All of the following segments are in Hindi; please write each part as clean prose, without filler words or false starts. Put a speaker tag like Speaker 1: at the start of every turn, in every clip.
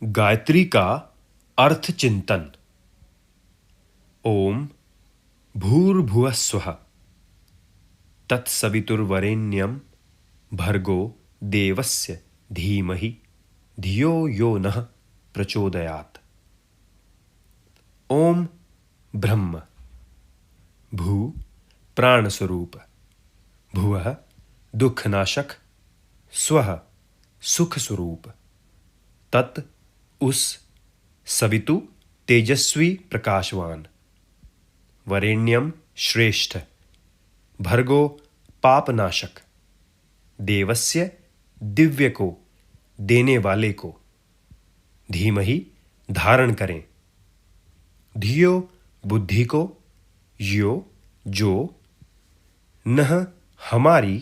Speaker 1: गायत्री का अर्थ चिंतन। ओम भूर्भुवः स्वः तत्सवितुर्वरेण्यं भर्गो देवस्य धीमहि धियो यो नः प्रचोदयात्। ओम ब्रह्म भू प्राण स्वरूप, भुवः दुखनाशक, स्वः सुख स्वरूप, तत् उस, सवितु तेजस्वी प्रकाशवान, वरेण्यम श्रेष्ठ, भर्गो पापनाशक, देवस्य दिव्य को, देने वाले को, धीमहि धारण करें, धियो बुद्धि को, यो जो, नह हमारी,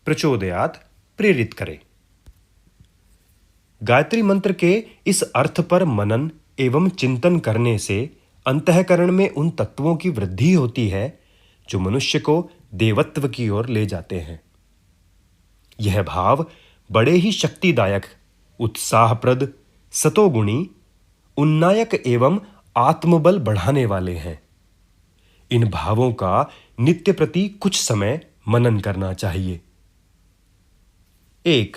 Speaker 1: प्रचोदयात प्रेरित करे। गायत्री मंत्र के इस अर्थ पर मनन एवं चिंतन करने से अंतःकरण में उन तत्वों की वृद्धि होती है जो मनुष्य को देवत्व की ओर ले जाते हैं। यह भाव बड़े ही शक्तिदायक, उत्साहप्रद, सतोगुणी, उन्नायक एवं आत्मबल बढ़ाने वाले हैं। इन भावों का नित्य प्रति कुछ समय मनन करना चाहिए। 1.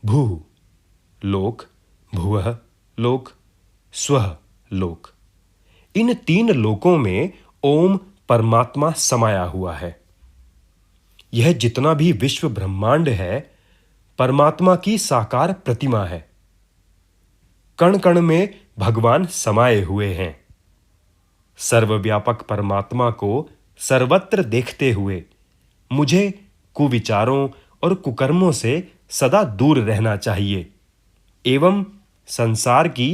Speaker 1: भू लोक, भुवः लोक, स्वः लोक। इन तीन लोकों में ओम परमात्मा समाया हुआ है। यह जितना भी विश्व ब्रह्मांड है परमात्मा की साकार प्रतिमा है। कण कण में भगवान समाये हुए हैं। सर्वव्यापक परमात्मा को सर्वत्र देखते हुए मुझे कुविचारों और कुकर्मों से सदा दूर रहना चाहिए एवं संसार की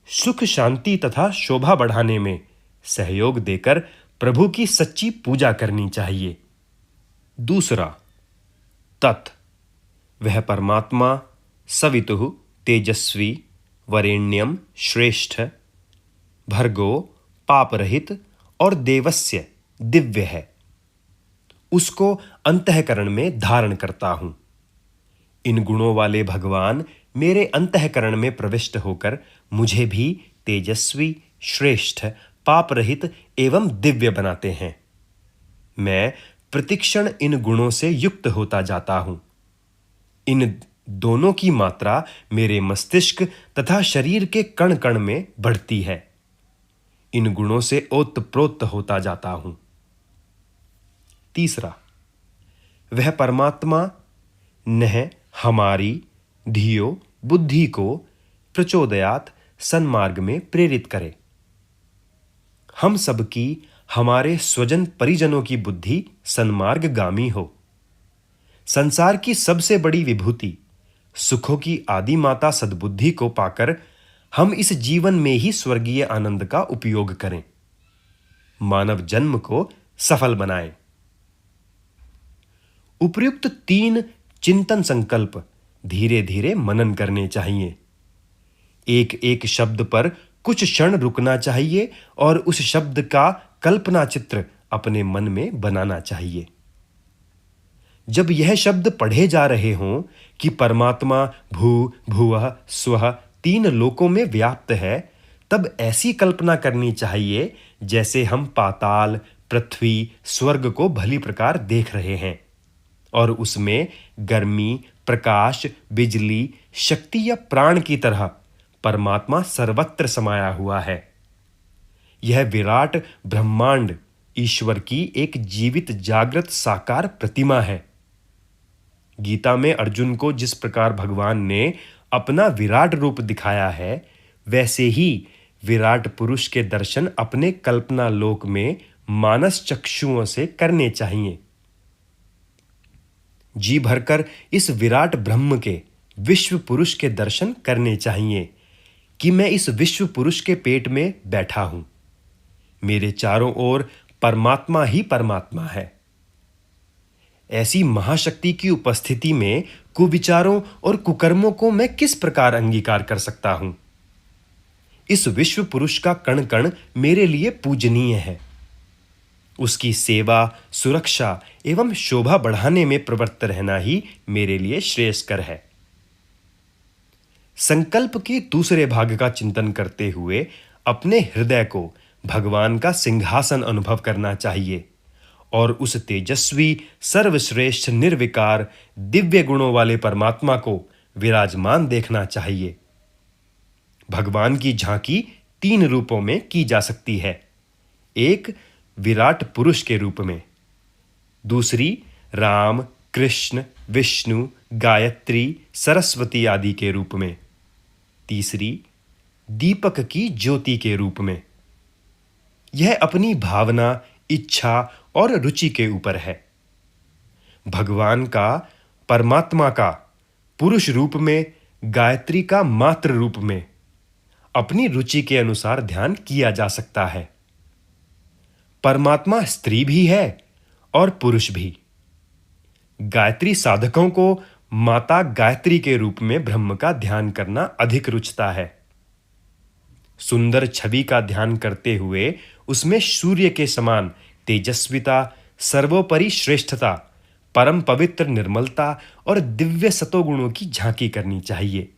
Speaker 1: सुख शांति तथा शोभा बढ़ाने में सहयोग देकर प्रभु की सच्ची पूजा करनी चाहिए। 2. तत् वह परमात्मा सवितुः तेजस्वी, वरेण्यम श्रेष्ठ, भर्गो पापरहित और देवस्य दिव्य है। उसको अंतःकरण में धारण करता हूं। इन गुणों वाले भगवान मेरे अंतःकरण में प्रविष्ट होकर मुझे भी तेजस्वी, श्रेष्ठ, पापरहित एवं दिव्य बनाते हैं। मैं प्रतिक्षण इन गुणों से युक्त होता जाता हूं। इन दोनों की मात्रा मेरे मस्तिष्क तथा शरीर के कण कण में बढ़ती है। इन गुणों से ओतप्रोत होता जाता हूं। 3. वह परमात्मा नह हमारी, धियो बुद्धि को, प्रचोदयात सन्मार्ग में प्रेरित करे। हम सबकी, हमारे स्वजन परिजनों की बुद्धि सन्मार्गगामी हो। संसार की सबसे बड़ी विभूति, सुखों की आदि माता सद्बुद्धि को पाकर हम इस जीवन में ही स्वर्गीय आनंद का उपयोग करें। मानव जन्म को सफल बनाएं। उपर्युक्त 3 चिंतन संकल्प धीरे धीरे मनन करने चाहिए। एक एक शब्द पर कुछ क्षण रुकना चाहिए और उस शब्द का कल्पना चित्र अपने मन में बनाना चाहिए। जब यह शब्द पढ़े जा रहे हों कि परमात्मा भू भुवः स्वः 3 लोकों में व्याप्त है, तब ऐसी कल्पना करनी चाहिए जैसे हम पाताल, पृथ्वी, स्वर्ग को भली प्रकार देख रहे हैं और उसमें गर्मी, प्रकाश, बिजली, शक्ति या प्राण की तरह परमात्मा सर्वत्र समाया हुआ है। यह विराट ब्रह्मांड ईश्वर की एक जीवित जागृत साकार प्रतिमा है। गीता में अर्जुन को जिस प्रकार भगवान ने अपना विराट रूप दिखाया है, वैसे ही विराट पुरुष के दर्शन अपने कल्पना लोक में मानस चक्षुओं से करने चाहिए। जी भरकर इस विराट ब्रह्म के, विश्व पुरुष के दर्शन करने चाहिए कि मैं इस विश्व पुरुष के पेट में बैठा हूं। मेरे चारों ओर परमात्मा ही परमात्मा है। ऐसी महाशक्ति की उपस्थिति में कुविचारों और कुकर्मों को मैं किस प्रकार अंगीकार कर सकता हूं? इस विश्व पुरुष का कण कण मेरे लिए पूजनीय है। उसकी सेवा, सुरक्षा एवं शोभा बढ़ाने में प्रवृत्त रहना ही मेरे लिए श्रेयस्कर है। संकल्प के दूसरे भाग का चिंतन करते हुए अपने हृदय को भगवान का सिंहासन अनुभव करना चाहिए और उस तेजस्वी, सर्वश्रेष्ठ, निर्विकार, दिव्य गुणों वाले परमात्मा को विराजमान देखना चाहिए। भगवान की झांकी 3 रूपों में की जा सकती है। एक विराट पुरुष के रूप में, दूसरी राम, कृष्ण, विष्णु, गायत्री, सरस्वती आदि के रूप में, तीसरी दीपक की ज्योति के रूप में। यह अपनी भावना, इच्छा और रुचि के ऊपर है। भगवान का, परमात्मा का पुरुष रूप में, गायत्री का मात्र रूप में अपनी रुचि के अनुसार ध्यान किया जा सकता है। परमात्मा स्त्री भी है और पुरुष भी। गायत्री साधकों को माता गायत्री के रूप में ब्रह्म का ध्यान करना अधिक रुचता है। सुंदर छवि का ध्यान करते हुए उसमें सूर्य के समान तेजस्विता, सर्वोपरि श्रेष्ठता, परम पवित्र निर्मलता और दिव्य सतोगुणों की झांकी करनी चाहिए।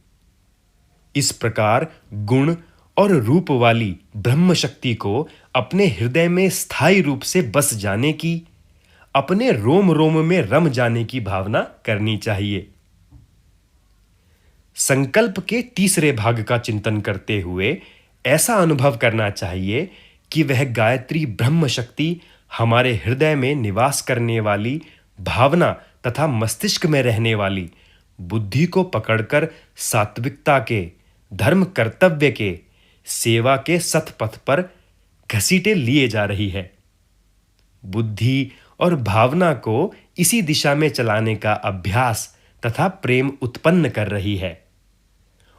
Speaker 1: इस प्रकार गुण और रूप वाली ब्रह्म शक्ति को अपने हृदय में स्थायी रूप से बस जाने की, अपने रोम रोम में रम जाने की भावना करनी चाहिए। संकल्प के तीसरे भाग का चिंतन करते हुए ऐसा अनुभव करना चाहिए कि वह गायत्री ब्रह्म शक्ति हमारे हृदय में निवास करने वाली भावना तथा मस्तिष्क में रहने वाली बुद्धि को पकड़कर सात्विकता के, धर्म कर्तव्य के, सेवा के सतपथ पर घसीटे लिए जा रही है। बुद्धि और भावना को इसी दिशा में चलाने का अभ्यास तथा प्रेम उत्पन्न कर रही है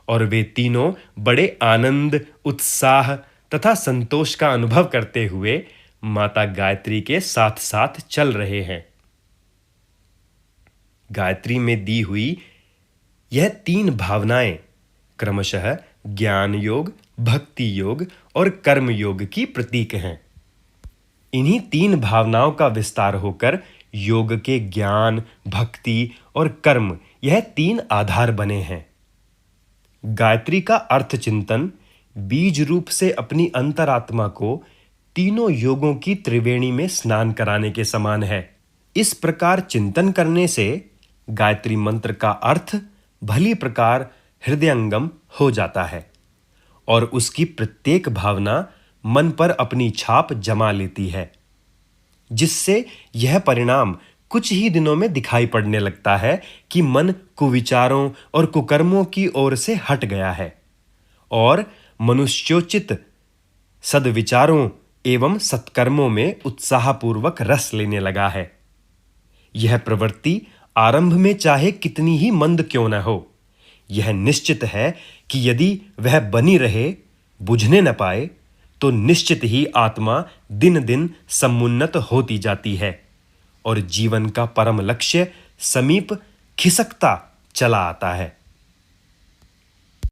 Speaker 1: और वे तीनों बड़े आनंद, उत्साह तथा संतोष का अनुभव करते हुए माता गायत्री के साथ साथ चल रहे हैं। गायत्री में दी हुई यह 3 भावनाएं क्रमशः ज्ञान योग, भक्ति योग और कर्म योग की प्रतीक हैं। इन्हीं 3 भावनाओं का विस्तार होकर योग के ज्ञान, भक्ति और कर्म, यह 3 आधार बने हैं। गायत्री का अर्थ चिंतन बीज रूप से अपनी अंतरात्मा को तीनों योगों की त्रिवेणी में स्नान कराने के समान है। इस प्रकार चिंतन करने से गायत्री मंत्र का अर्थ भली प्रकार हृदयंगम हो जाता है और उसकी प्रत्येक भावना मन पर अपनी छाप जमा लेती है, जिससे यह परिणाम कुछ ही दिनों में दिखाई पड़ने लगता है कि मन कुविचारों और कुकर्मों की ओर से हट गया है और मनुष्योचित सद्विचारों एवं सत्कर्मों में उत्साहपूर्वक रस लेने लगा है। यह प्रवृत्ति आरंभ में चाहे कितनी ही मंद क्यों न हो, यह निश्चित है कि यदि वह बनी रहे, बुझने न पाए, तो निश्चित ही आत्मा दिन दिन समुन्नत होती जाती है और जीवन का परम लक्ष्य समीप खिसकता चला आता है।